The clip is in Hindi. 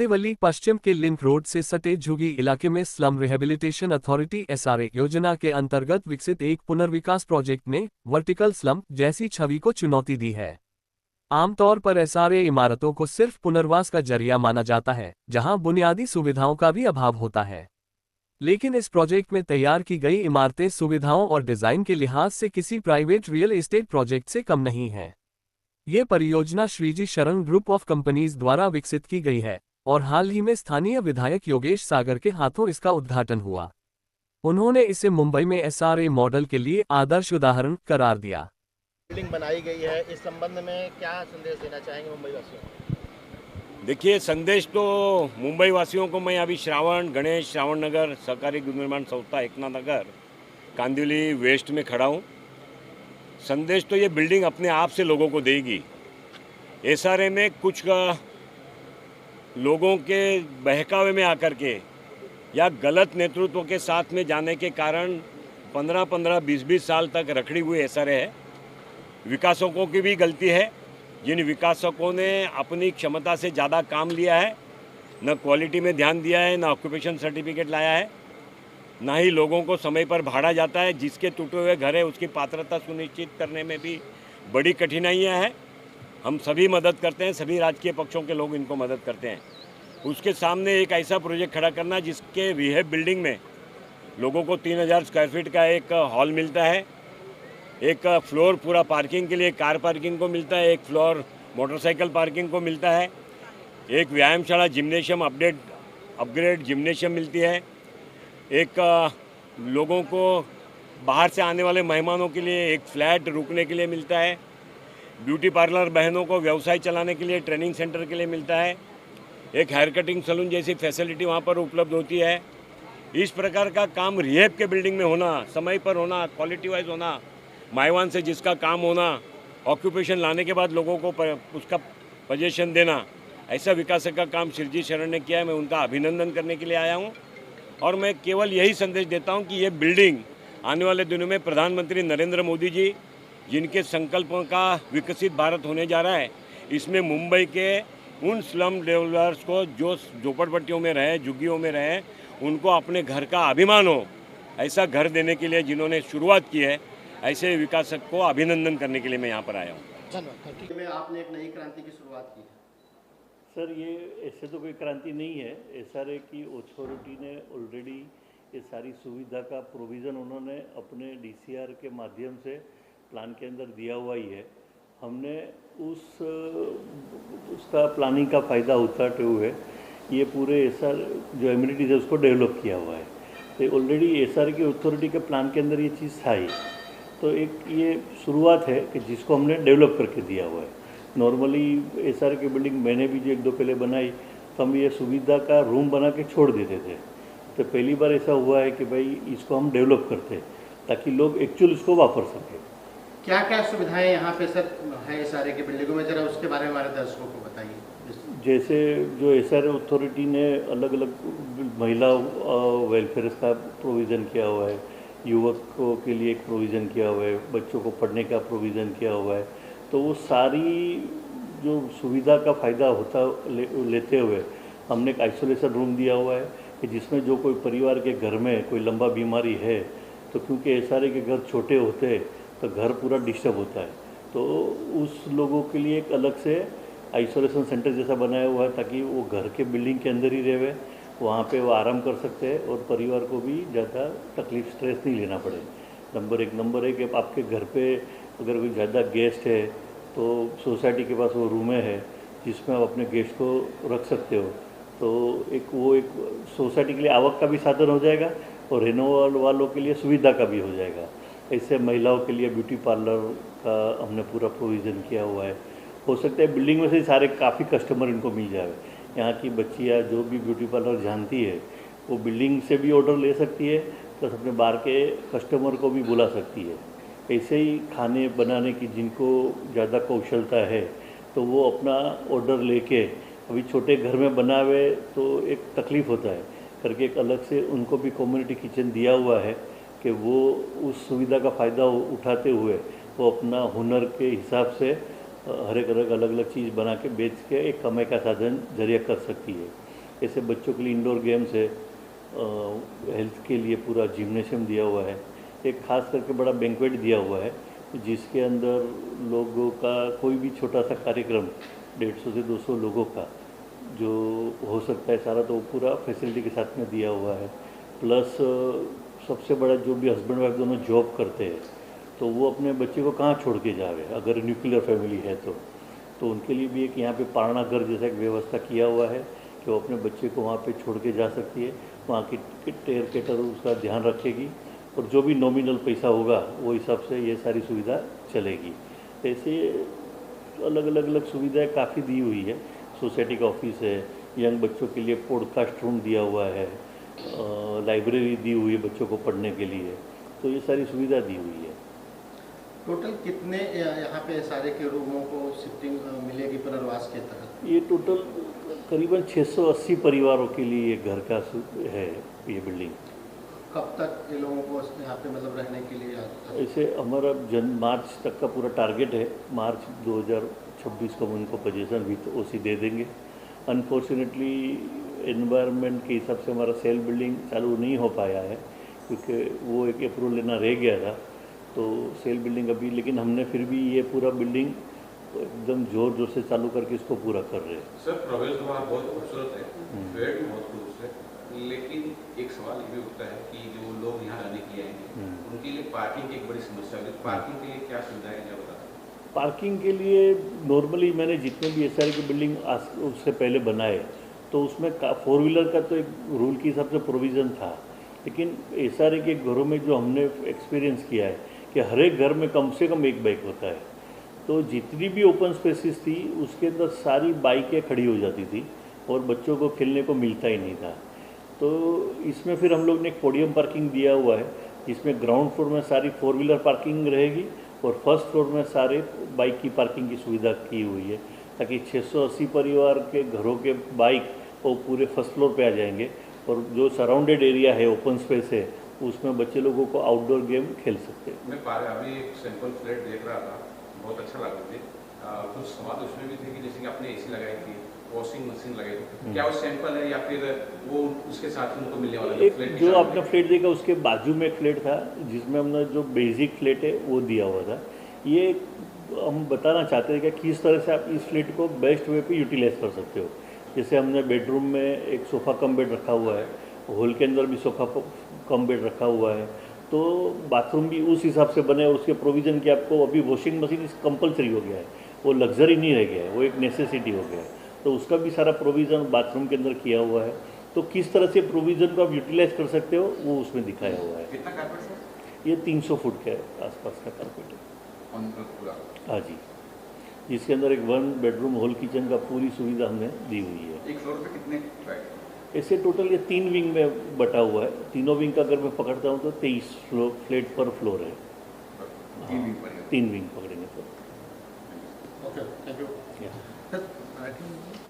कांदिवली पश्चिम के लिंक रोड से सटे झुगी इलाके में स्लम रिहेबिलिटेशन अथॉरिटी एसआरए योजना के अंतर्गत विकसित एक पुनर्विकास प्रोजेक्ट ने वर्टिकल स्लम जैसी छवि को चुनौती दी है। आमतौर पर एसआरए इमारतों को सिर्फ पुनर्वास का जरिया माना जाता है, जहां बुनियादी सुविधाओं का भी अभाव होता है। लेकिन इस प्रोजेक्ट में तैयार की गई इमारतें सुविधाओं और डिजाइन के लिहाज से किसी प्राइवेट रियल एस्टेट प्रोजेक्ट से कम नहीं है। ये परियोजना श्रीजी शरण ग्रुप ऑफ कंपनीज द्वारा विकसित की गई है और हाल ही में स्थानीय विधायक योगेश सागर के हाथों इसका उद्घाटन हुआ। उन्होंने इसे मुंबई में एसआरए मॉडल के लिए आदर्श उदाहरण करार दिया। बिल्डिंग बनाई गई है, इस संबंध में क्या संदेश देना चाहेंगे मुंबई वासियों को? देखिए, संदेश तो मुंबई वासियों को मैं अभी श्रावण नगर सहकारी गृह निर्माण संस्था एकनाथ नगर कांदिवली वेस्ट में खड़ा हूँ। संदेश तो ये बिल्डिंग अपने आप से लोगों को देगी। एसआरए में कुछ लोगों के बहकावे में आकर के या गलत नेतृत्व के साथ में जाने के कारण 15-15, 20-20 साल तक रखड़ी हुई एसआरए है। विकासकों की भी गलती है, जिन विकासकों ने अपनी क्षमता से ज़्यादा काम लिया है, न क्वालिटी में ध्यान दिया है, न ऑक्यूपेशन सर्टिफिकेट लाया है, ना ही लोगों को समय पर भाड़ा जाता है। जिसके टूटे हुए घर है उसकी पात्रता सुनिश्चित करने में भी बड़ी कठिनाइयां हैं। हम सभी मदद करते हैं, सभी राजकीय पक्षों के लोग इनको मदद करते हैं। उसके सामने एक ऐसा प्रोजेक्ट खड़ा करना जिसके रिहेब बिल्डिंग में लोगों को 3000 स्क्वायर फीट का एक हॉल मिलता है, एक फ्लोर पूरा पार्किंग के लिए कार पार्किंग को मिलता है, एक फ्लोर मोटरसाइकिल पार्किंग को मिलता है, एक व्यायामशाला जिम्नेशियम अपग्रेड जिम्नेशियम मिलती है, एक लोगों को बाहर से आने वाले मेहमानों के लिए एक फ्लैट रुकने के लिए मिलता है, ब्यूटी पार्लर बहनों को व्यवसाय चलाने के लिए ट्रेनिंग सेंटर के लिए मिलता है, एक हेयर कटिंग सैलून जैसी फैसिलिटी वहाँ पर उपलब्ध होती है। इस प्रकार का काम रिहेब के बिल्डिंग में होना, समय पर होना, क्वालिटी वाइज होना, माइवान से जिसका काम होना, ऑक्यूपेशन लाने के बाद लोगों को उसका पोजीशन देना, ऐसा विकास का काम श्रीजी शरण ने किया है। मैं उनका अभिनंदन करने के लिए आया हूँ और मैं केवल यही संदेश देता हूँ कि ये बिल्डिंग आने वाले दिनों में प्रधानमंत्री नरेंद्र मोदी जी जिनके संकल्पों का विकसित भारत होने जा रहा है, इसमें मुंबई के उन स्लम डेवलपर्स को जो झोपड़पट्टियों में रहे, झुग्गियों में रहे, उनको अपने घर का अभिमान हो, ऐसा घर देने के लिए जिन्होंने शुरुआत की है, ऐसे विकासक को अभिनंदन करने के लिए मैं यहाँ पर आया हूँ। धन्यवाद। में आपने एक नई क्रांति की शुरुआत की है। सर, ये ऐसे तो कोई क्रांति नहीं है। एसआरए की अथॉरिटी ने ऑलरेडी ये सारी सुविधा का प्रोविज़न उन्होंने अपने डीसीआर के माध्यम से प्लान के अंदर दिया हुआ ही है। हमने उसका प्लानिंग का फ़ायदा उठाते हुए ये पूरे एसआर जो एमिनिटीज़ है उसको डेवलप किया हुआ है। तो ऑलरेडी एसआर की अथॉरिटी के प्लान के अंदर ये चीज़ था ही, तो एक ये शुरुआत है कि जिसको हमने डेवलप करके दिया हुआ है। नॉर्मली एसआर की बिल्डिंग मैंने भी जो 1-2 पहले बनाई तो हम ये सुविधा का रूम बना के छोड़ देते थे। तो पहली बार ऐसा हुआ है कि भाई इसको हम डेवलप करते हैं ताकि लोग एक्चुअल इसको वापर सकें। क्या क्या सुविधाएं यहाँ पे सर है एसआरए की बिल्डिंगों में, जरा उसके बारे में हमारे दर्शकों को बताइए। जैसे जो एसआरए अथॉरिटी ने अलग अलग महिला वेलफेयर का प्रोविज़न किया हुआ है, युवकों के लिए एक प्रोविज़न किया हुआ है, बच्चों को पढ़ने का प्रोविज़न किया हुआ है, तो वो सारी जो सुविधा का फ़ायदा लेते हुए हमने एक आइसोलेशन रूम दिया हुआ है कि जिसमें जो कोई परिवार के घर में कोई लंबा बीमारी है, तो क्योंकि एसआरए के घर छोटे होते हैं तो घर पूरा डिस्टर्ब होता है, तो उस लोगों के लिए एक अलग से आइसोलेशन सेंटर जैसा बनाया हुआ है ताकि वो घर के बिल्डिंग के अंदर ही रहे, वहाँ पे वो आराम कर सकते हैं और परिवार को भी ज़्यादा तकलीफ स्ट्रेस नहीं लेना पड़े। नंबर एक कि आपके घर पे अगर कोई ज़्यादा गेस्ट है तो सोसाइटी के पास वो रूमें है जिसमें आप अपने गेस्ट को रख सकते हो, तो एक सोसाइटी के लिए आवक का भी साधन हो जाएगा और रहने वालों के लिए सुविधा का भी हो जाएगा। ऐसे महिलाओं के लिए ब्यूटी पार्लर का हमने पूरा प्रोविज़न किया हुआ है। हो सकता है बिल्डिंग में से सारे काफ़ी कस्टमर इनको मिल जाए। यहाँ की बच्चियाँ जो भी ब्यूटी पार्लर जानती है वो बिल्डिंग से भी ऑर्डर ले सकती है, प्लस अपने बाहर के कस्टमर को भी बुला सकती है। ऐसे ही खाने बनाने की जिनको ज़्यादा कौशलता है तो वो अपना ऑर्डर लेके, अभी छोटे घर में बनावे तो एक तकलीफ़ होता है करके एक अलग से उनको भी कम्युनिटी किचन दिया हुआ है कि वो उस सुविधा का फ़ायदा उठाते हुए वो अपना हुनर के हिसाब से हर एक अलग अलग चीज़ बना के बेच के एक कमाई का साधन जरिया कर सकती है। ऐसे बच्चों के लिए इंडोर गेम्स है, हेल्थ के लिए पूरा जिम्नेशियम दिया हुआ है, एक खास करके बड़ा बैंक्वेट दिया हुआ है जिसके अंदर लोगों का कोई भी छोटा सा कार्यक्रम 150 से 200 लोगों का जो हो सकता है सारा, तो वो पूरा फैसिलिटी के साथ में दिया हुआ है। प्लस सबसे बड़ा, जो भी हस्बैंड वाइफ दोनों जॉब करते हैं तो वो अपने बच्चे को कहाँ छोड़ के जावे, अगर न्यूक्लियर फैमिली है तो उनके लिए भी एक यहाँ पे पालना घर जैसा एक व्यवस्था किया हुआ है कि वो अपने बच्चे को वहाँ पे छोड़ के जा सकती है। वहाँ की टेयर केटर उसका ध्यान रखेगी और जो भी नॉमिनल पैसा होगा वो हिसाब से ये सारी सुविधा चलेगी। ऐसे अलग अलग सुविधाएं काफ़ी दी हुई है। सोसाइटी का ऑफिस है, यंग बच्चों के लिए पॉडकास्ट रूम दिया हुआ है, लाइब्रेरी दी हुई है बच्चों को पढ़ने के लिए, तो ये सारी सुविधा दी हुई है। टोटल कितने यहाँ पे सारे के रूमों को शिफ्टिंग मिलेगी पुनर्वास के तहत? ये टोटल करीबन 680 परिवारों के लिए ये घर का है ये बिल्डिंग। कब तक ये लोगों को यहाँ पे मतलब रहने के लिए ऐसे हमारा मार्च तक का पूरा टारगेट है। मार्च 2026 को हम उनको पोजीशन विथ ओसी दे देंगे। अनफॉर्चुनेटली एनवायरनमेंट के हिसाब से हमारा सेल बिल्डिंग चालू नहीं हो पाया है क्योंकि वो एक अप्रूवल लेना रह गया था, तो सेल बिल्डिंग अभी, लेकिन हमने फिर भी ये पूरा बिल्डिंग एकदम जोर से चालू करके इसको पूरा कर रहे हैं। सर प्रवेश द्वार बहुत खूबसूरत है, पेड़ भी बहुत खूबसूरत है, लेकिन एक सवाल ये भी उठता है कि जो लोग यहाँ रहने के लिए आएंगे उनके लिए पार्किंग की एक बड़ी समस्या है। पार्किंग के लिए क्या सुविधा है, क्या बता? पार्किंग के लिए नॉर्मली मैंने जितने भी एसआरए की बिल्डिंग उससे पहले बनाए तो उसमें 4 व्हीलर का तो एक रूल के हिसाब से प्रोविज़न था, लेकिन एसआरए के घरों में जो हमने एक्सपीरियंस किया है कि हर एक घर में कम से कम एक बाइक होता है, तो जितनी भी ओपन स्पेसिस थी उसके अंदर सारी बाइकें खड़ी हो जाती थी और बच्चों को खेलने को मिलता ही नहीं था। तो इसमें फिर हम लोग ने एक पोडियम पार्किंग दिया हुआ है जिसमें ग्राउंड फ्लोर में सारी 4 व्हीलर पार्किंग रहेगी और फर्स्ट फ्लोर में सारे बाइक की पार्किंग की सुविधा की हुई है ताकि 680 परिवार के घरों के बाइक वो पूरे फर्स्ट फ्लोर पे आ जाएंगे और जो सराउंडेड एरिया है, ओपन स्पेस है, उसमें बच्चे लोगों को आउटडोर गेम खेल सकते हैं। मैं अभी एक सैंपल फ्लैट देख रहा था, बहुत अच्छा लगा मुझे। कुछ सवाल उसमें भी थे कि जैसे कि आपने एसी लगाई थी, वॉशिंग मशीन लगाई थी, क्या वो सैंपल है या फिर वो उसके साथ उनको मिलने वाला एक जो आपने फ्लैट देखा उसके बाजू में एक फ्लैट था जिसमें हमने जो बेसिक फ्लैट है वो दिया हुआ था। ये हम बताना चाहते हैं कि किस तरह से आप इस फ्लैट को बेस्ट वे पे यूटिलाइज कर सकते हो। जैसे हमने बेडरूम में एक सोफ़ा कम बेड रखा हुआ है, हॉल के अंदर भी सोफ़ा कम बेड रखा हुआ है, तो बाथरूम भी उस हिसाब से बने और उसके प्रोविज़न की आपको अभी वॉशिंग मशीन कंपलसरी हो गया है, वो लग्जरी नहीं रह गया है, वो एक नेसेसिटी हो गया है, तो उसका भी सारा प्रोविज़न बाथरूम के अंदर किया हुआ है। तो किस तरह से प्रोविज़न को आप यूटिलाइज कर सकते हो वो उसमें दिखाया हुआ है। कितना कारपेट सर? ये 300 फुट के आसपास का कारपेट है। पूरा? हाँ जी, जिसके अंदर एक 1 बेडरूम हॉल किचन का पूरी सुविधा हमने दी हुई है। एक फ्लोर पे कितने फ्लैट? ऐसे टोटल ये 3 विंग में बटा हुआ है। तीनों विंग का अगर मैं पकड़ता हूँ तो 23 फ्लैट पर फ्लोर है। 3 विंग पकड़ेंगे तो। Okay, thank you. Yeah. Sir